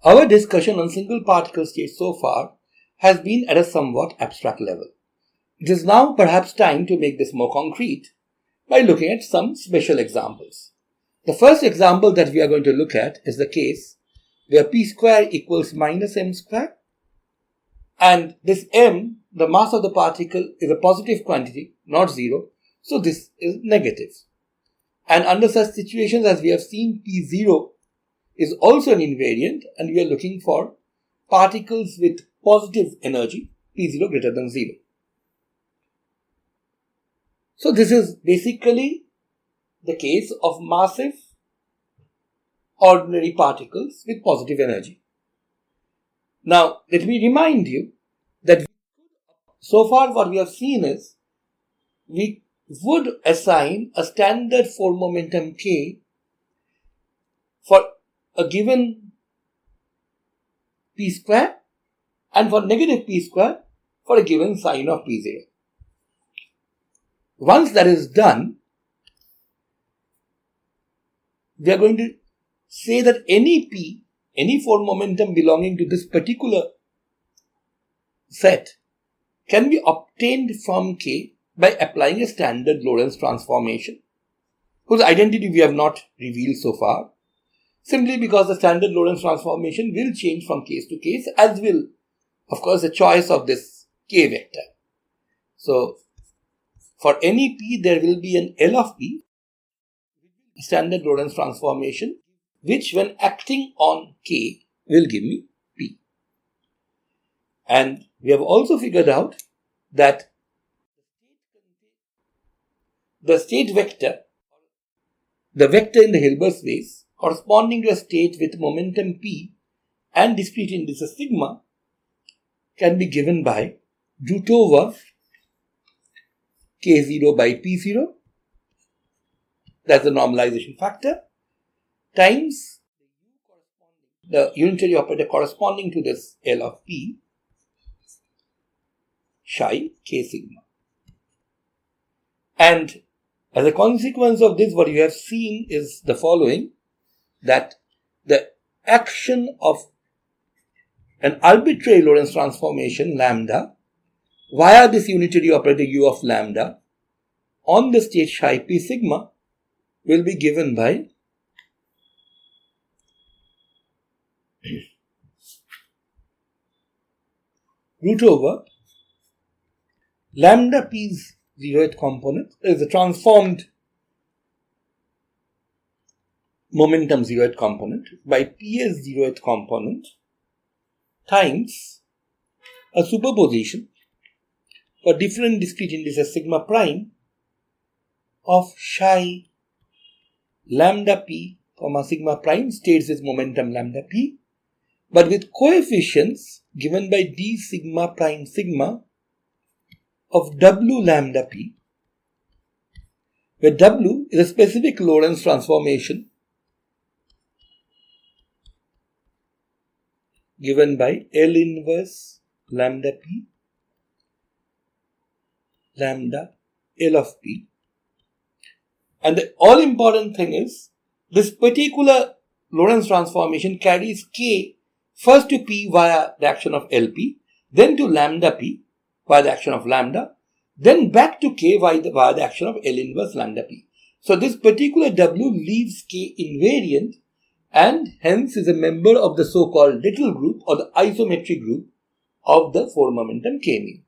Our discussion on single particle states so far has been at a somewhat abstract level. It is now perhaps time to make this more concrete by looking at some special examples. The first example that we are going to look at is the case where p square equals minus m square, and this m, the mass of the particle, is a positive quantity, not zero, so this is negative. And under such situations, as we have seen, p0 is also an invariant, and we are looking for particles with positive energy, p0 greater than 0. So this is basically the case of massive ordinary particles with positive energy. Now, let me remind you that so far what we have seen is we would assign a standard form momentum k for a given p square and for negative p square for a given sign of p0. Once that is done, we are going to say that any form momentum belonging to this particular set can be obtained from K by applying a standard Lorentz transformation, whose identity we have not revealed so far, simply because the standard Lorentz transformation will change from case to case, as will, of course, the choice of this K vector. So, for any P, there will be an L of P, standard Lorentz transformation, which when acting on K will give me P. And we have also figured out that the state vector, the vector in the Hilbert space corresponding to a state with momentum P and discrete indices sigma, can be given by root over K0 by P0, that's the normalization factor, times the unitary operator corresponding to this L of P, psi K sigma. And as a consequence of this, what you have seen is the following, that the action of an arbitrary Lorentz transformation lambda via this unitary operator u of lambda on the state psi p sigma will be given by root over lambda p's zeroth component is a transformed momentum zeroth component by ps zeroth component times a superposition for different discrete indices sigma prime of psi lambda p comma sigma prime states with momentum lambda p, but with coefficients given by d sigma prime sigma of w lambda p, where w is a specific Lorentz transformation given by L inverse lambda p lambda L of p. And the all important thing is this particular Lorentz transformation carries k first to p via the action of Lp, then to lambda p via the action of lambda, then back to k via the action of L inverse lambda p. So this particular w leaves k invariant and hence is a member of the so-called little group or the isometric group of the form momentum k mu.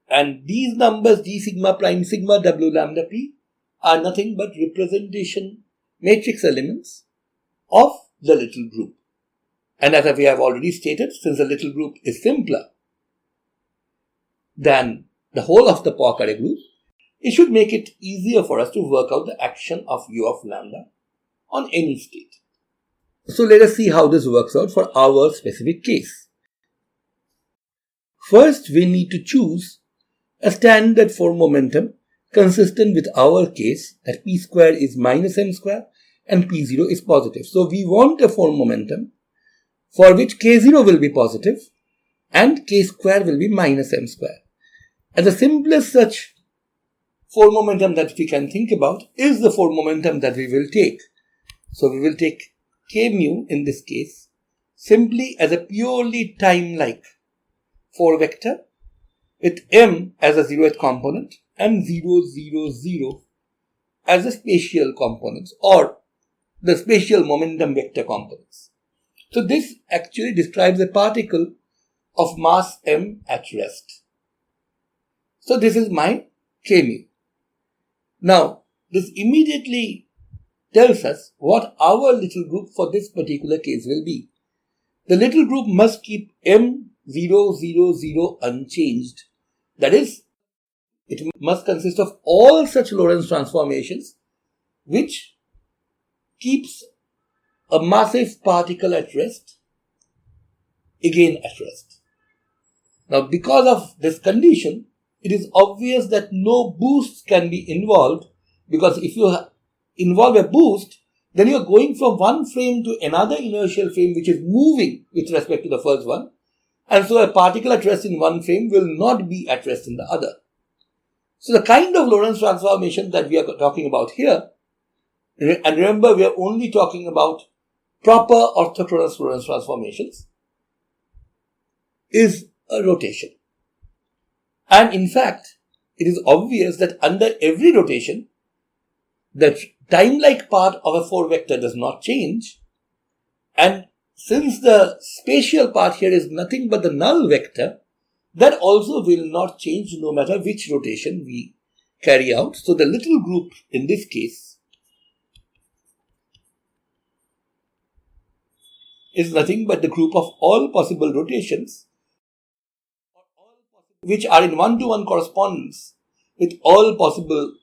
And these numbers d sigma prime sigma w lambda p are nothing but representation matrix elements of the little group. And as we have already stated, since the little group is simpler than the whole of the Poincare group, it should make it easier for us to work out the action of u of lambda on any state. So let us see how this works out for our specific case. First, we need to choose a standard form momentum consistent with our case that p square is minus m square and p0 is positive. So we want a form momentum for which k0 will be positive and k square will be minus m square. And the simplest such form momentum that we can think about is the form momentum that we will take. So we will take k mu in this case simply as a purely time-like 4-vector with M as a 0th component and 0, 0, 0 as the spatial components or the spatial momentum vector components. So this actually describes a particle of mass m at rest. So this is my K mu. Now, this immediately tells us what our little group for this particular case will be. The little group must keep m 0, 0, 0 unchanged. That is, it must consist of all such Lorentz transformations which keeps a massive particle at rest, again at rest. Now, because of this condition, it is obvious that no boosts can be involved, because if you involve a boost, then you are going from one frame to another inertial frame which is moving with respect to the first one, and so a particle at rest in one frame will not be at rest in the other. So the kind of Lorentz transformation that we are talking about here, and remember we are only talking about proper orthochronous Lorentz transformations, is a rotation. And in fact, it is obvious that under every rotation, the time-like part of a 4-vector does not change. And since the spatial part here is nothing but the null vector, that also will not change no matter which rotation we carry out. So the little group in this case is nothing but the group of all possible rotations which are in one-to-one correspondence with all possible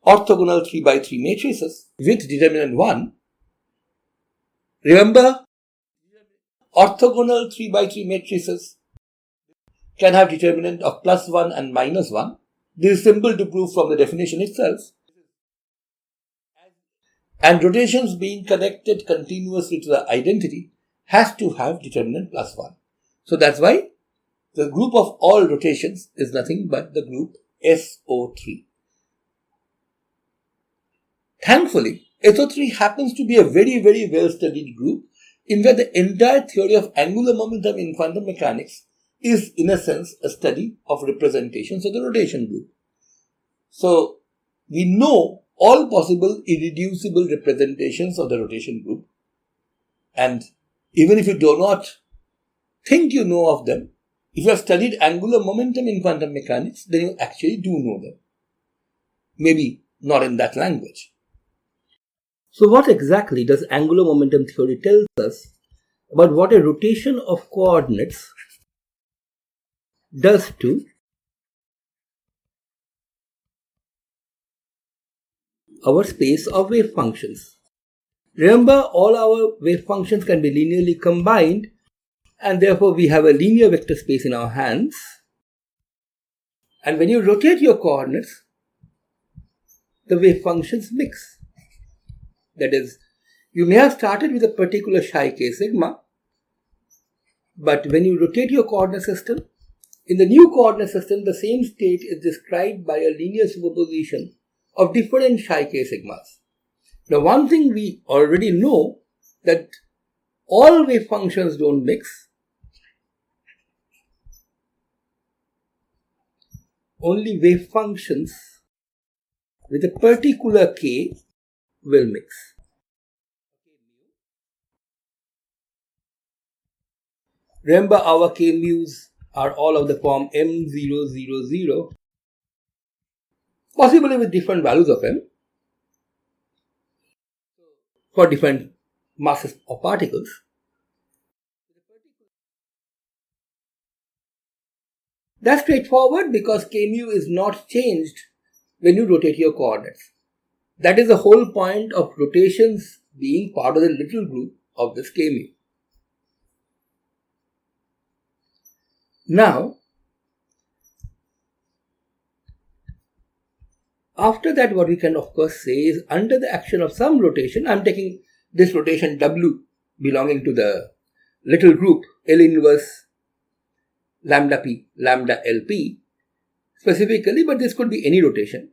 orthogonal 3x3 matrices with determinant 1. Remember, orthogonal 3x3 matrices can have determinant of +1 and -1. This is simple to prove from the definition itself. And rotations being connected continuously to the identity has to have determinant +1. So that's why the group of all rotations is nothing but the group SO3. Thankfully, SO3 happens to be a very, very well-studied group in where the entire theory of angular momentum in quantum mechanics is, in a sense, a study of representations of the rotation group. So, we know all possible irreducible representations of the rotation group, and even if you do not think you know of them, if you have studied angular momentum in quantum mechanics, then you actually do know them. Maybe not in that language. So what exactly does angular momentum theory tell us about what a rotation of coordinates does to our space of wave functions? Remember, all our wave functions can be linearly combined, and therefore we have a linear vector space in our hands. And when you rotate your coordinates, the wave functions mix. That is, you may have started with a particular psi k sigma, but when you rotate your coordinate system, in the new coordinate system, the same state is described by a linear superposition of different psi k sigmas. Now, one thing we already know, that all wave functions don't mix. Only wave functions with a particular k will mix. Remember, our k mu's are all of the form m0, 0, 0, possibly with different values of m for different masses of particles. That's straightforward because k mu is not changed when you rotate your coordinates. That is the whole point of rotations being part of the little group of this k mu. Now, after that, what we can of course say is, under the action of some rotation, I'm taking this rotation W belonging to the little group L inverse lambda P, lambda LP specifically, but this could be any rotation.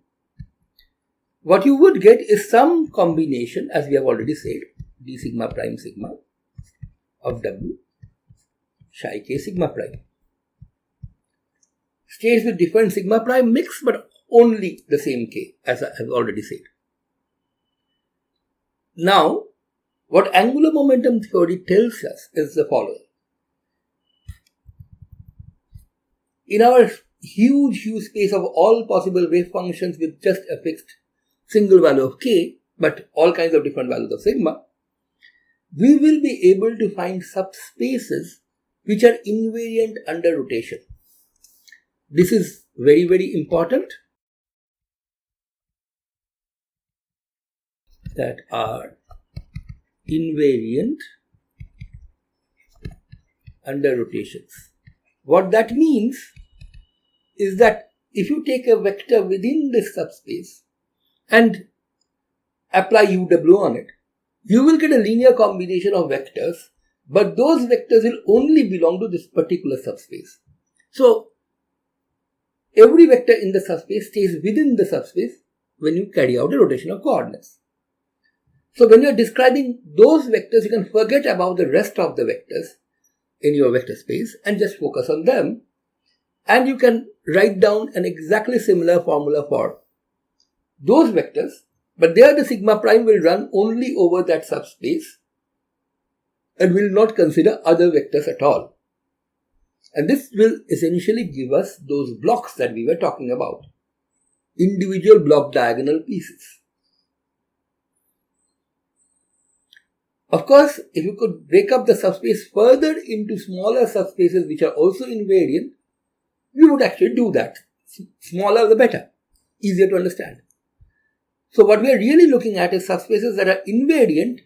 What you would get is some combination, as we have already said, d sigma prime sigma of W, psi k sigma prime. States with different sigma prime mix, but only the same k, as I have already said. Now, what angular momentum theory tells us is the following. In our huge space of all possible wave functions with just a fixed single value of k, but all kinds of different values of sigma, we will be able to find subspaces which are invariant under rotation. This is very, very important. That are invariant under rotations. What that means is that if you take a vector within this subspace and apply UW on it, you will get a linear combination of vectors, but those vectors will only belong to this particular subspace. So, every vector in the subspace stays within the subspace when you carry out a rotation of coordinates. So, when you are describing those vectors, you can forget about the rest of the vectors in your vector space and just focus on them. And you can write down an exactly similar formula for those vectors, but there the sigma prime will run only over that subspace and will not consider other vectors at all. And this will essentially give us those blocks that we were talking about, individual block diagonal pieces. Of course, if you could break up the subspace further into smaller subspaces which are also invariant, we would actually do that. Smaller the better, easier to understand. So what we are really looking at is subspaces that are invariant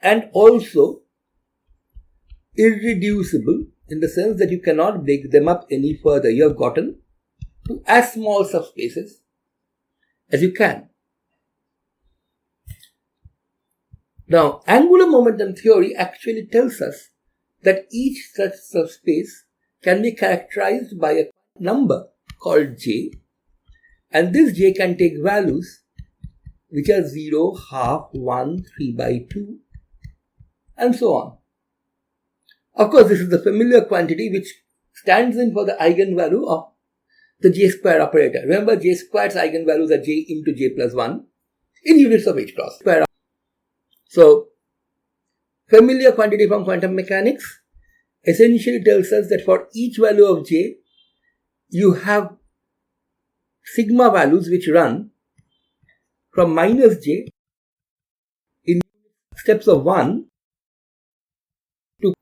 and also irreducible in the sense that you cannot break them up any further. You have gotten to as small subspaces as you can. Now, angular momentum theory actually tells us that each such subspace can be characterized by a number called j, and this j can take values which are 0, half, 1, 3 by 2, and so on. Of course, this is the familiar quantity which stands in for the eigenvalue of the j square operator. Remember, j square's eigenvalues are j into j plus 1 in units of h cross. So, familiar quantity from quantum mechanics essentially tells us that for each value of j, you have sigma values which run from minus j in steps of 1 to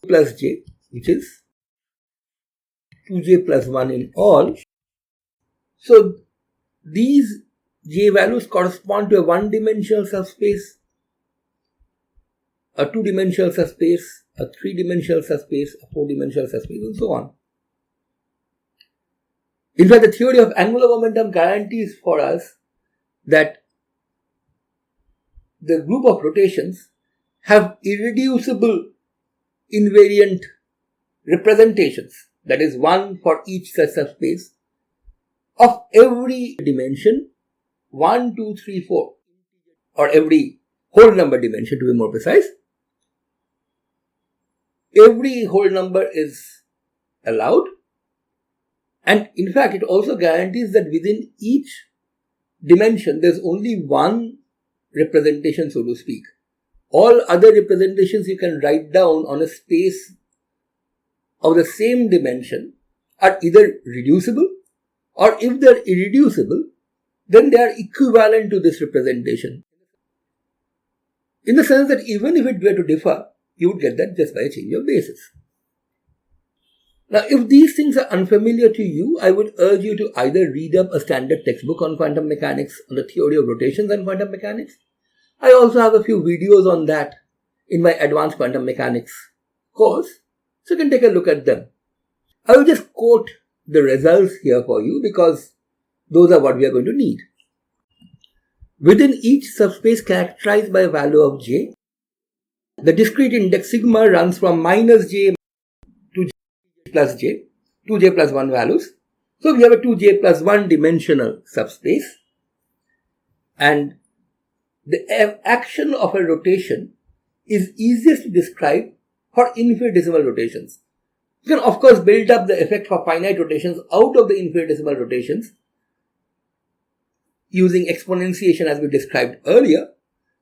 plus j, which is 2j plus 1 in all. So, these j values correspond to a one-dimensional subspace, a two-dimensional subspace, a three-dimensional subspace, a four-dimensional subspace, and so on. In fact, the theory of angular momentum guarantees for us that the group of rotations have irreducible invariant representations, that is, one for each such subspace, of every dimension 1, 2, 3, 4, or every whole number dimension to be more precise. Every whole number is allowed, and in fact it also guarantees that within each dimension there is only one representation, so to speak. All other representations you can write down on a space of the same dimension are either reducible, or if they are irreducible, then they are equivalent to this representation. In the sense that even if it were to differ, you would get that just by a change of basis. Now, if these things are unfamiliar to you, I would urge you to either read up a standard textbook on quantum mechanics, on the theory of rotations and quantum mechanics. I also have a few videos on that in my advanced quantum mechanics course, so you can take a look at them. I will just quote the results here for you because those are what we are going to need. Within each subspace characterized by a value of j, the discrete index sigma runs from minus j to j plus j, 2j plus 1 values. So we have a 2j plus 1 dimensional subspace, and the action of a rotation is easiest to describe for infinitesimal rotations. You can of course build up the effect for finite rotations out of the infinitesimal rotations using exponentiation as we described earlier.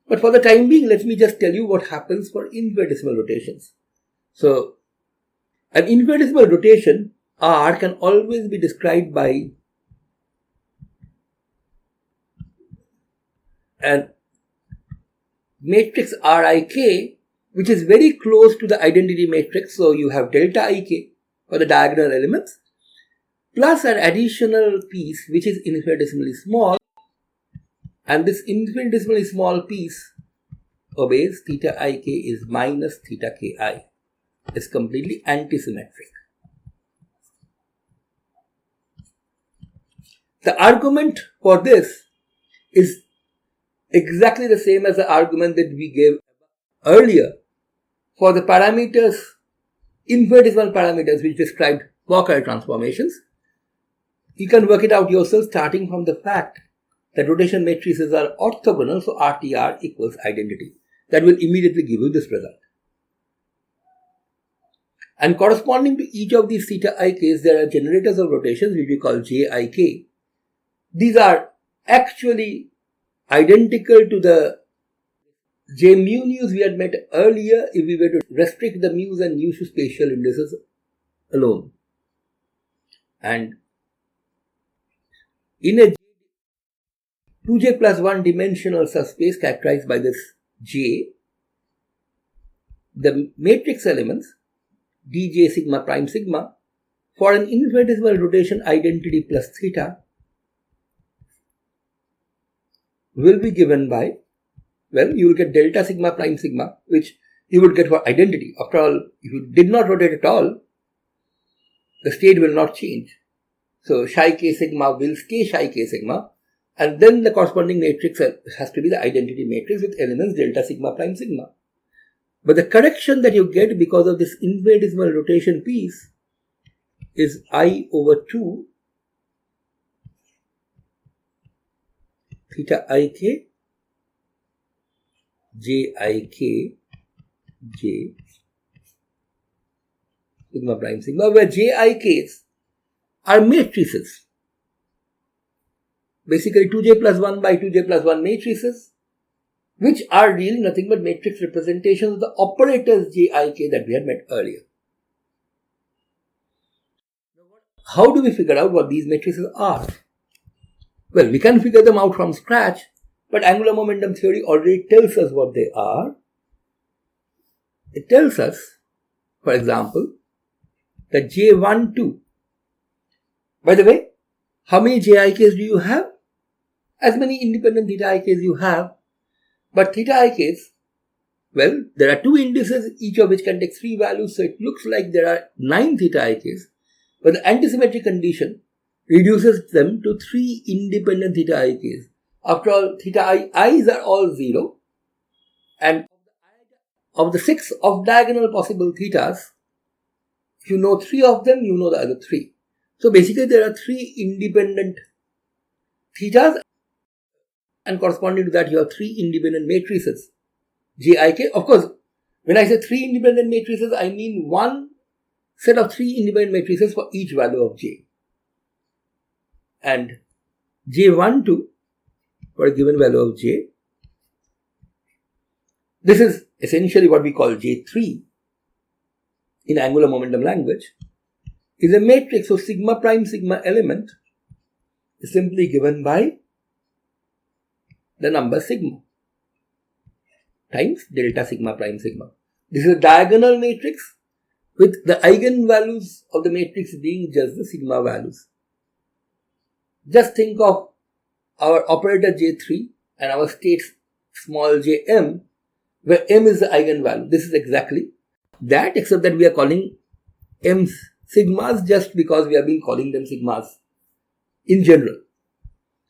But for the time being, let me just tell you what happens for infinitesimal rotations. So, an infinitesimal rotation R can always be described by an matrix Rik, which is very close to the identity matrix. So, you have delta Ik for the diagonal elements plus an additional piece which is infinitesimally small, and this infinitesimally small piece obeys theta ik is minus theta ki. It's completely antisymmetric. The argument for this is exactly the same as the argument that we gave earlier for the parameters, infinitesimal parameters which described Poincare transformations. You can work it out yourself starting from the fact that rotation matrices are orthogonal, so RTR equals identity. That will immediately give you this result. And corresponding to each of these theta ik's, there are generators of rotations which we call JIK. These are actually identical to the J mu news we had met earlier if we were to restrict the mu's and nu's to spatial indices alone. And in a 2j plus 1 dimensional subspace characterized by this J, the matrix elements dj sigma prime sigma for an infinitesimal rotation identity plus theta will be given by, well, you will get delta sigma prime sigma, which you would get for identity. After all, if you did not rotate at all, the state will not change. So psi k sigma will stay psi k sigma, and then the corresponding matrix has to be the identity matrix with elements delta sigma prime sigma. But the correction that you get because of this infinitesimal rotation piece is I over 2 theta ik j ik j sigma prime sigma, where j ik's are matrices. Basically 2j plus 1 by 2j plus 1 matrices, which are really nothing but matrix representations of the operators J, I, K that we had met earlier. How do we figure out what these matrices are? Well, we can figure them out from scratch, but angular momentum theory already tells us what they are. It tells us, for example, that J12. By the way, how many JIKs do you have? As many independent theta IKs you have. But theta ik's, well, there are 2 indices, each of which can take 3 values, so it looks like there are 9 theta ik's, but the antisymmetry condition reduces them to 3 independent theta ik's. After all, theta i's are all 0, and of the 6 off-diagonal possible thetas, if you know 3 of them, you know the other 3. So basically there are 3 independent thetas, and corresponding to that you have 3 independent matrices. JIK, of course, when I say 3 independent matrices, I mean one set of 3 independent matrices for each value of J. And J12 for a given value of J. This is essentially what we call J3 in angular momentum language, is a matrix of sigma prime sigma element is simply given by the number sigma times delta sigma prime sigma. This is a diagonal matrix with the eigenvalues of the matrix being just the sigma values. Just think of our operator J3 and our states small jm, where m is the eigenvalue. This is exactly that, except that we are calling m's sigmas just because we have been calling them sigmas in general.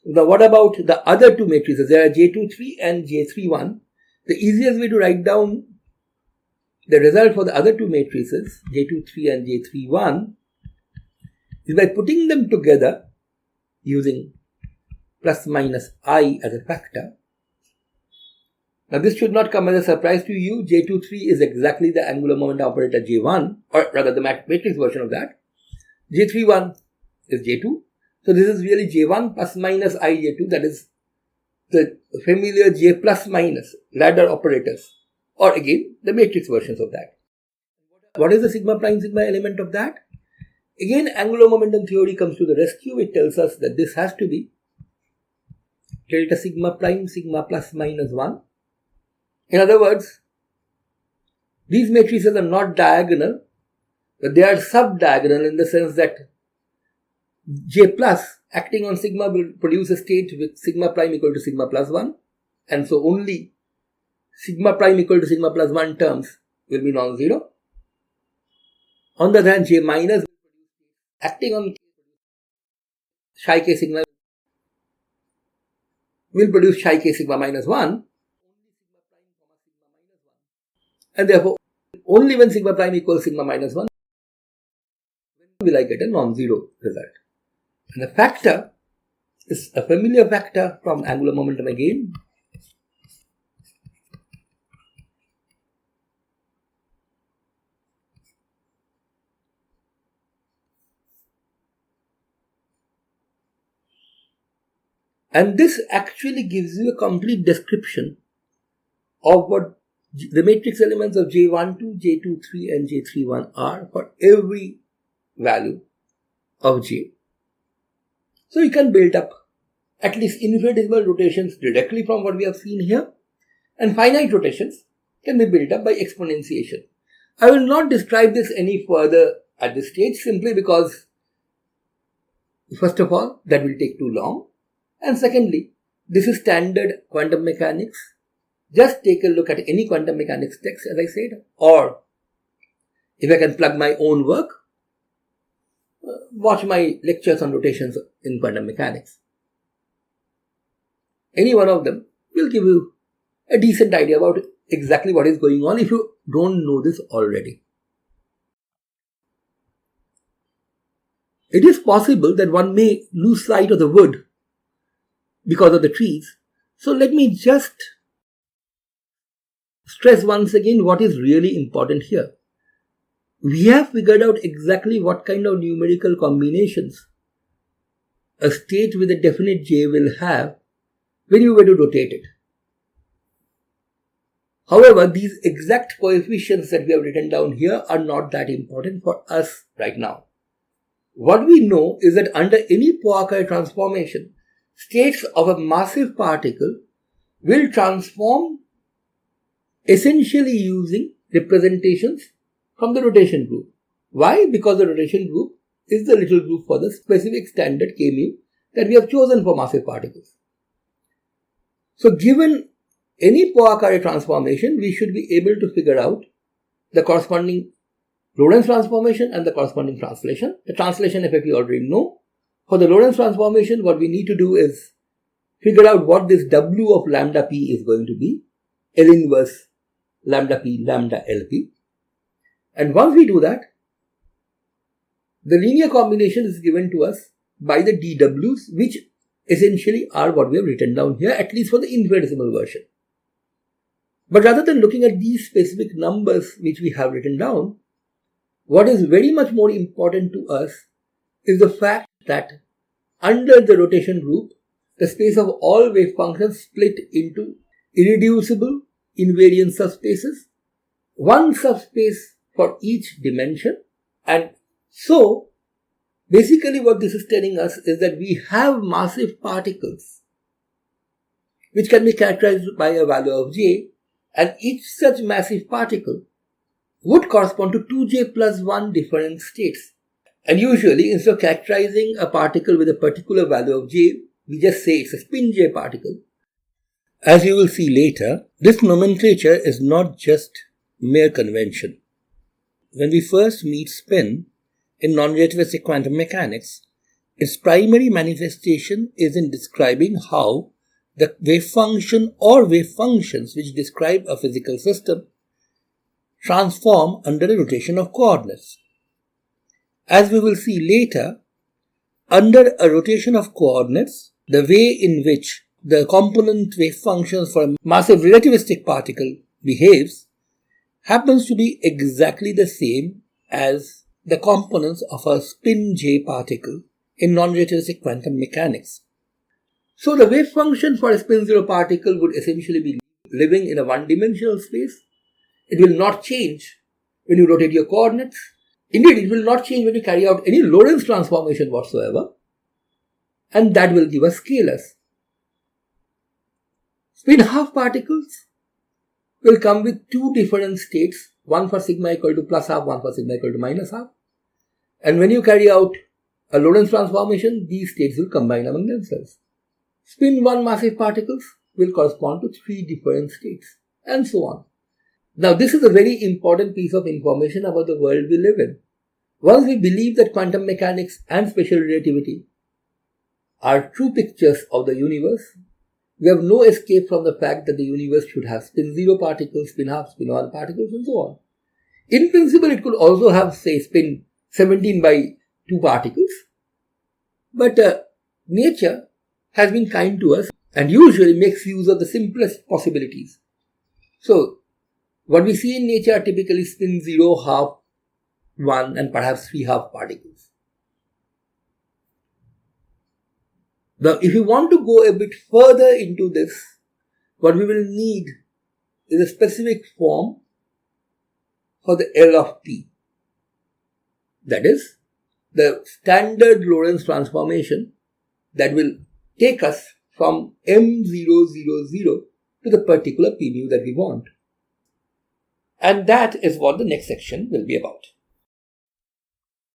Now, what about the other 2 matrices? There are J23 and J31. The easiest way to write down the result for the other 2 matrices, J23 and J31, is by putting them together using plus minus I as a factor. Now this should not come as a surprise to you. J23 is exactly the angular momentum operator J1, or rather the matrix version of that. J31 is J2. So this is really J1 plus minus IJ2, that is the familiar J plus minus ladder operators, or again the matrix versions of that. What is the sigma prime sigma element of that? Again, angular momentum theory comes to the rescue. It tells us that this has to be delta sigma prime sigma plus minus 1. In other words, these matrices are not diagonal, but they are subdiagonal in the sense that J plus acting on sigma will produce a state with sigma prime equal to sigma plus 1, and so only sigma prime equal to sigma plus 1 terms will be non-zero. On the other hand, J minus acting on psi k sigma will produce psi k sigma minus 1, and therefore only when sigma prime equals sigma minus 1 will I get a non-zero result. And the factor is a familiar factor from angular momentum again. And this actually gives you a complete description of what the matrix elements of J12, J23 and J31 are for every value of J. So you can build up at least infinitesimal rotations directly from what we have seen here, and finite rotations can be built up by exponentiation. I will not describe this any further at this stage simply because, first of all, that will take too long, and secondly, this is standard quantum mechanics. Just take a look at any quantum mechanics text, as I said, or if I can plug my own work, watch my lectures on rotations in quantum mechanics. Any one of them will give you a decent idea about exactly what is going on if you don't know this already. It is possible that one may lose sight of the wood because of the trees. So let me just stress once again what is really important here. We have figured out exactly what kind of numerical combinations a state with a definite J will have when you were to rotate it. However, these exact coefficients that we have written down here are not that important for us right now. What we know is that under any Poincare transformation, states of a massive particle will transform essentially using representations from the rotation group. Why? Because the rotation group is the little group for the specific standard k mu that we have chosen for massive particles. So given any Poincare transformation, we should be able to figure out the corresponding Lorentz transformation and the corresponding translation. The translation effect we already know. For the Lorentz transformation, what we need to do is figure out what this W of lambda p is going to be, L inverse lambda p lambda LP. And once we do that, the linear combination is given to us by the dWs, which essentially are what we have written down here, at least for the infinitesimal version. But rather than looking at these specific numbers which we have written down, what is very much more important to us is the fact that under the rotation group, the space of all wave functions split into irreducible invariant subspaces, one subspace for each dimension. And so, basically what this is telling us is that we have massive particles which can be characterized by a value of J, and each such massive particle would correspond to 2J plus 1 different states. And usually, instead of characterizing a particle with a particular value of J, we just say it's a spin J particle. As you will see later, this nomenclature is not just mere convention. When we first meet spin in non-relativistic quantum mechanics, its primary manifestation is in describing how the wave function or wave functions which describe a physical system transform under a rotation of coordinates. As we will see later, under a rotation of coordinates, the way in which the component wave functions for a massive relativistic particle behaves happens to be exactly the same as the components of a spin J particle in non-relativistic quantum mechanics. So the wave function for a spin 0 particle would essentially be living in a one-dimensional space. It will not change when you rotate your coordinates. Indeed, it will not change when you carry out any Lorentz transformation whatsoever. And that will give us scalars. Spin half particles will come with two different states, one for sigma equal to plus half, one for sigma equal to minus half. And when you carry out a Lorentz transformation, these states will combine among themselves. Spin 1 massive particles will correspond to three different states, and so on. Now, this is a very important piece of information about the world we live in. Once we believe that quantum mechanics and special relativity are true pictures of the universe, we have no escape from the fact that the universe should have spin 0 particles, spin half, spin 1 particles, and so on. In principle, it could also have, say, spin 17 by 2 particles. But nature has been kind to us and usually makes use of the simplest possibilities. So, what we see in nature are typically spin 0, half, 1 and perhaps 3 half particles. Now, if you want to go a bit further into this, what we will need is a specific form for the L of P. That is, the standard Lorentz transformation that will take us from M000 to the particular P mu that we want. And that is what the next section will be about.